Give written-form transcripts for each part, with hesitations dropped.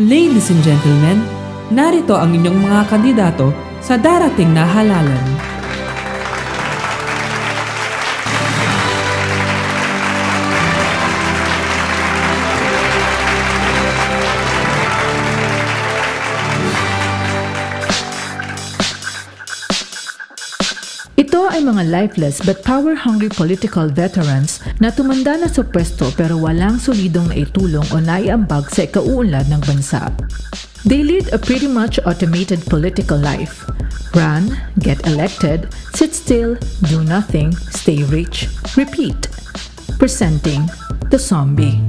Ladies and gentlemen, narito ang inyong mga kandidato sa darating na halalan. Ito ay mga lifeless but power-hungry political veterans na tumanda na sa pwesto pero walang solidong naitulong o naiambag sa ikauunlad ng bansa. They lead a pretty much automated political life. Run, get elected, sit still, do nothing, stay rich, repeat. Presenting the zombie.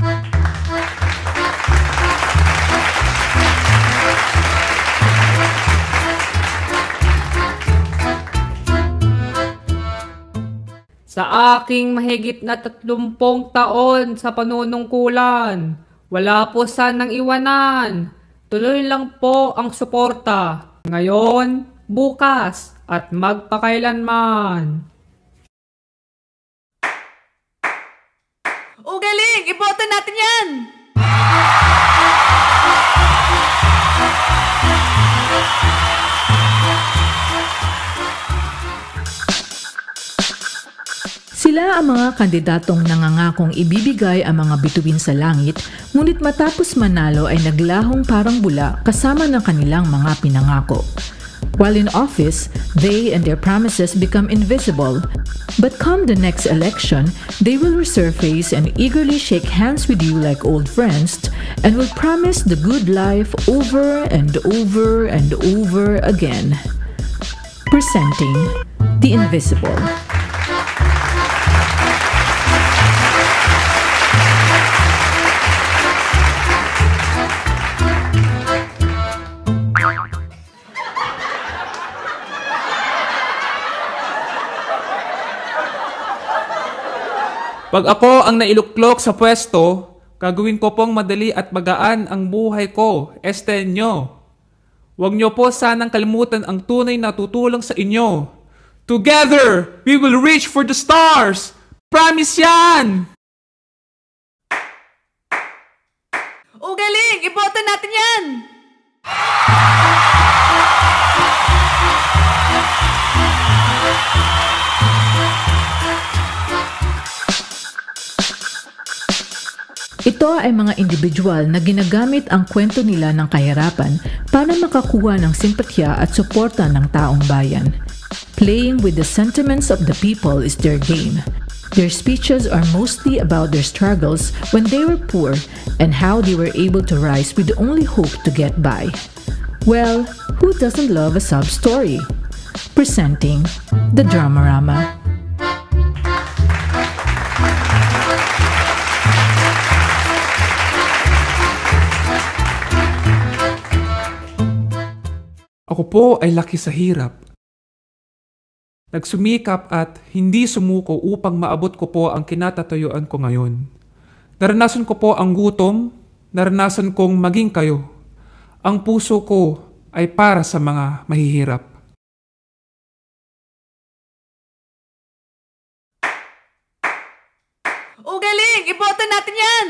Sa aking mahigit na 30 taon sa panunungkulan, wala po sanang iwanan. Tuloy lang po ang suporta. Ngayon, bukas, at magpakailanman. O galing! Iboto natin yan! Sila ang mga kandidatong nangangakong ibibigay ang mga bituin sa langit, ngunit matapos manalo ay naglahong parang bula kasama ng kanilang mga pinangako. While in office, they and their promises become invisible. But come the next election, they will resurface and eagerly shake hands with you like old friends and will promise the good life over and over and over again. Presenting the Invisible. Pag ako ang nailuklok sa pwesto, gagawin ko pong madali at magaan ang buhay ko, Estenyo. Huwag niyo po sanang kalimutan ang tunay na tutulong sa inyo. Together, we will reach for the stars! Promise yan! O galing! Iboto natin yan! Ito ay mga individual na ginagamit ang kwento nila ng kahirapan para makakuha ng simpatya at suporta ng taong bayan. Playing with the sentiments of the people is their game. Their speeches are mostly about their struggles when they were poor and how they were able to rise with the only hope to get by. Well, who doesn't love a sob story? Presenting the Dramarama. Ako po ay laki sa hirap. Nagsumikap at hindi sumuko upang maabot ko po ang kinatatayuan ko ngayon. Naranasan ko po ang gutom, naranasan kong maging kayo. Ang puso ko ay para sa mga mahihirap. O galing! Iboto natin yan!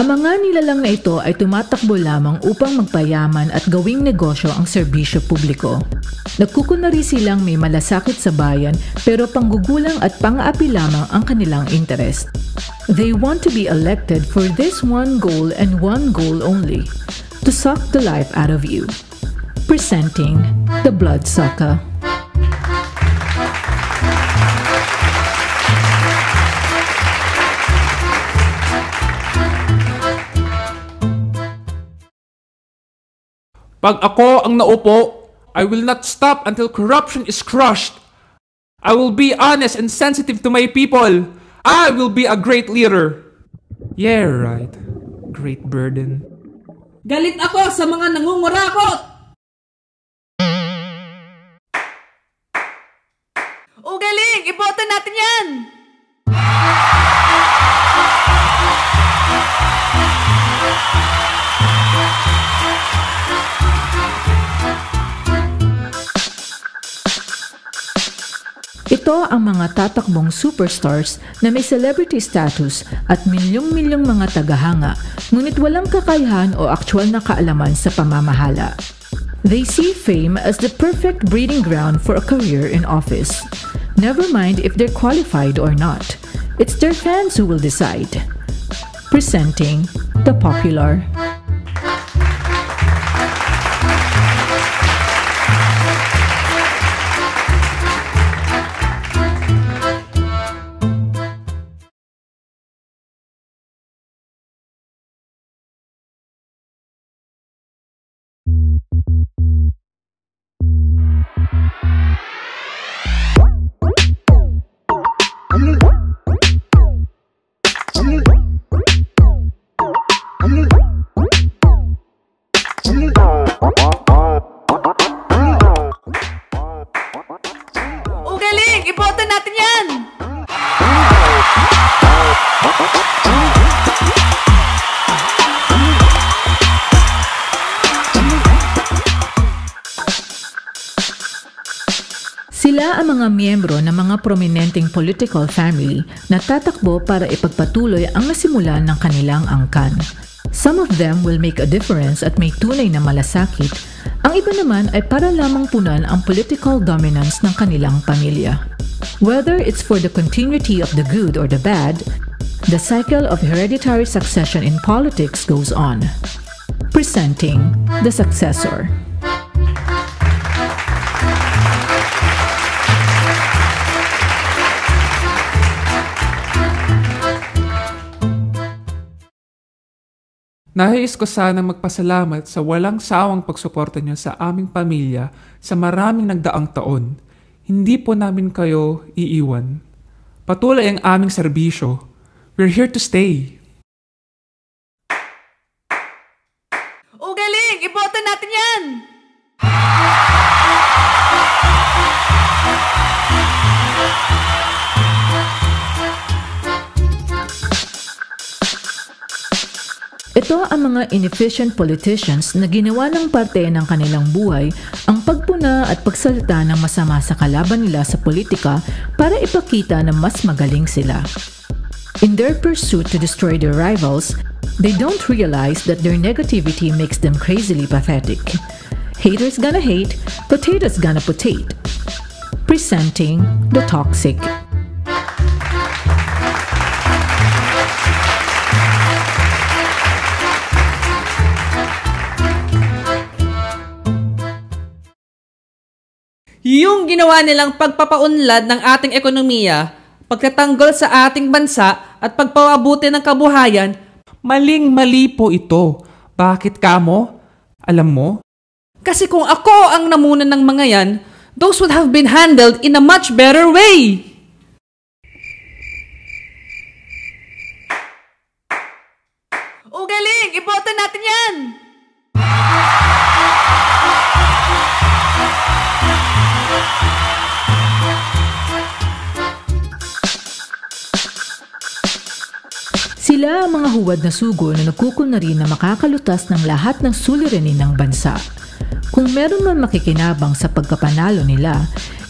Ang mga nilalang na ito ay tumatakbo lamang upang magpayaman at gawing negosyo ang serbisyo publiko. Nagkukunwari silang may malasakit sa bayan pero panggugulang at pang-aapi lamang ang kanilang interest. They want to be elected for this one goal and one goal only, to suck the life out of you. Presenting the Bloodsucker. Pag ako ang naupo, I will not stop until corruption is crushed. I will be honest and sensitive to my people. I will be a great leader. Yeah, right. Great burden. Galit ako sa mga nangungurakot! O galing! Iboto natin yan! Ito ang mga tatakbong superstars na may celebrity status at milyong-milyong mga tagahanga, ngunit walang kakayahan o aktwal na kaalaman sa pamamahala. They see fame as the perfect breeding ground for a career in office. Never mind if they're qualified or not. It's their fans who will decide. Presenting the popular. Galing! Iboto natin yan! Sila ang mga miyembro ng mga prominenteng political family na tatakbo para ipagpatuloy ang nasimulan ng kanilang angkan. Some of them will make a difference at may tunay na malasakit. Ang iba naman ay para lamang punan ang political dominance ng kanilang pamilya. Whether it's for the continuity of the good or the bad, the cycle of hereditary succession in politics goes on. Presenting the successor. Nais ko sanang magpasalamat sa walang sawang pagsuporta niyo sa aming pamilya sa maraming nagdaang taon. Hindi po namin kayo iiwan. Patuloy ang aming serbisyo. We're here to stay. Galing! Iboto natin yan! Ito ang mga inefficient politicians na ginawa ng parte ng kanilang buhay ang pagpuna at pagsalita ng masama sa kalaban nila sa politika para ipakita na mas magaling sila. In their pursuit to destroy their rivals, they don't realize that their negativity makes them crazily pathetic. Haters gonna hate, potatoes gonna potate. Presenting the toxic. Yung ginawa nilang pagpapaunlad ng ating ekonomiya, pagtatanggol sa ating bansa at pagpapabuti ng kabuhayan, Maling-mali po ito. Bakit kamo? Alam mo? kasi kung ako ang namunan ng mga yan, those would have been handled in a much better way. Galing! Iboto natin yan! Sila ang mga huwad na sugo na nagkukunwari na makakalutas ng lahat ng suliranin ng bansa. Kung meron man makikinabang sa pagkapanalo nila,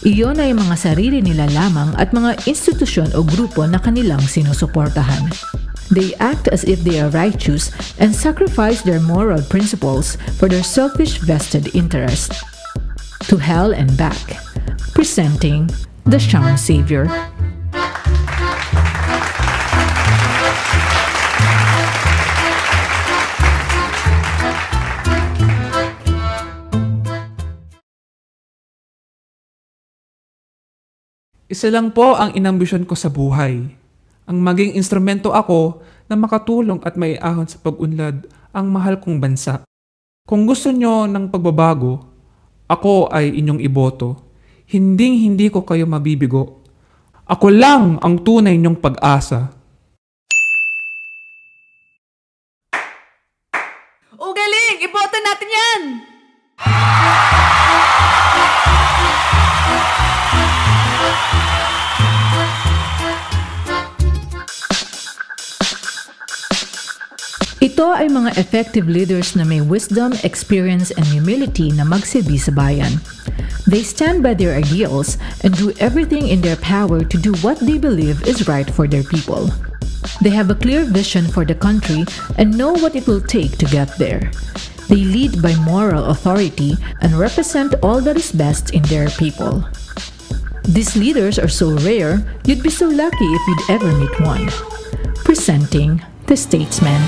iyon ay mga sarili nila lamang at mga institusyon o grupo na kanilang sinusuportahan. They act as if they are righteous and sacrifice their moral principles for their selfish vested interest. To hell and back. Presenting the Sham Savior. Isa lang po ang inambisyon ko sa buhay. Ang maging instrumento ako na makatulong at maiahon sa pag-unlad ang mahal kong bansa. Kung gusto nyo ng pagbabago, ako ay inyong iboto. Hinding-hindi ko kayo mabibigo. Ako lang ang tunay nyong pag-asa. Galing! Iboto natin yan! Ito ay mga effective leaders na may wisdom, experience, and humility na magsilbi sa bayan. They stand by their ideals and do everything in their power to do what they believe is right for their people. They have a clear vision for the country and know what it will take to get there. They lead by moral authority and represent all that is best in their people. These leaders are so rare, you'd be so lucky if you'd ever meet one. Presenting the Statesman.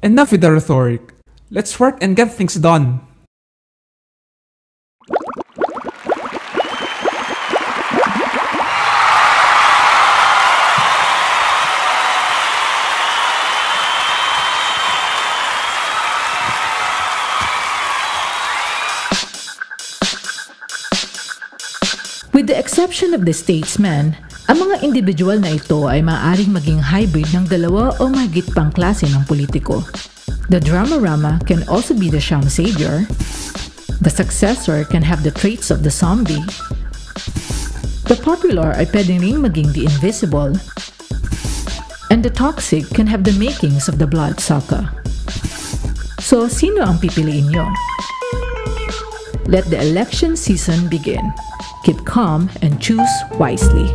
Enough with the rhetoric. Let's work and get things done. With the exception of the Statesman, ang mga individual na ito ay maaaring maging hybrid ng dalawa o mahigit pang klase ng politiko. The Dramarama can also be the sham savior. The successor can have the traits of the zombie. The popular ay pwedeng ring maging the invisible. And the toxic can have the makings of the bloodsucker. So, sino ang pipiliin nyo? Let the election season begin. Keep calm and choose wisely.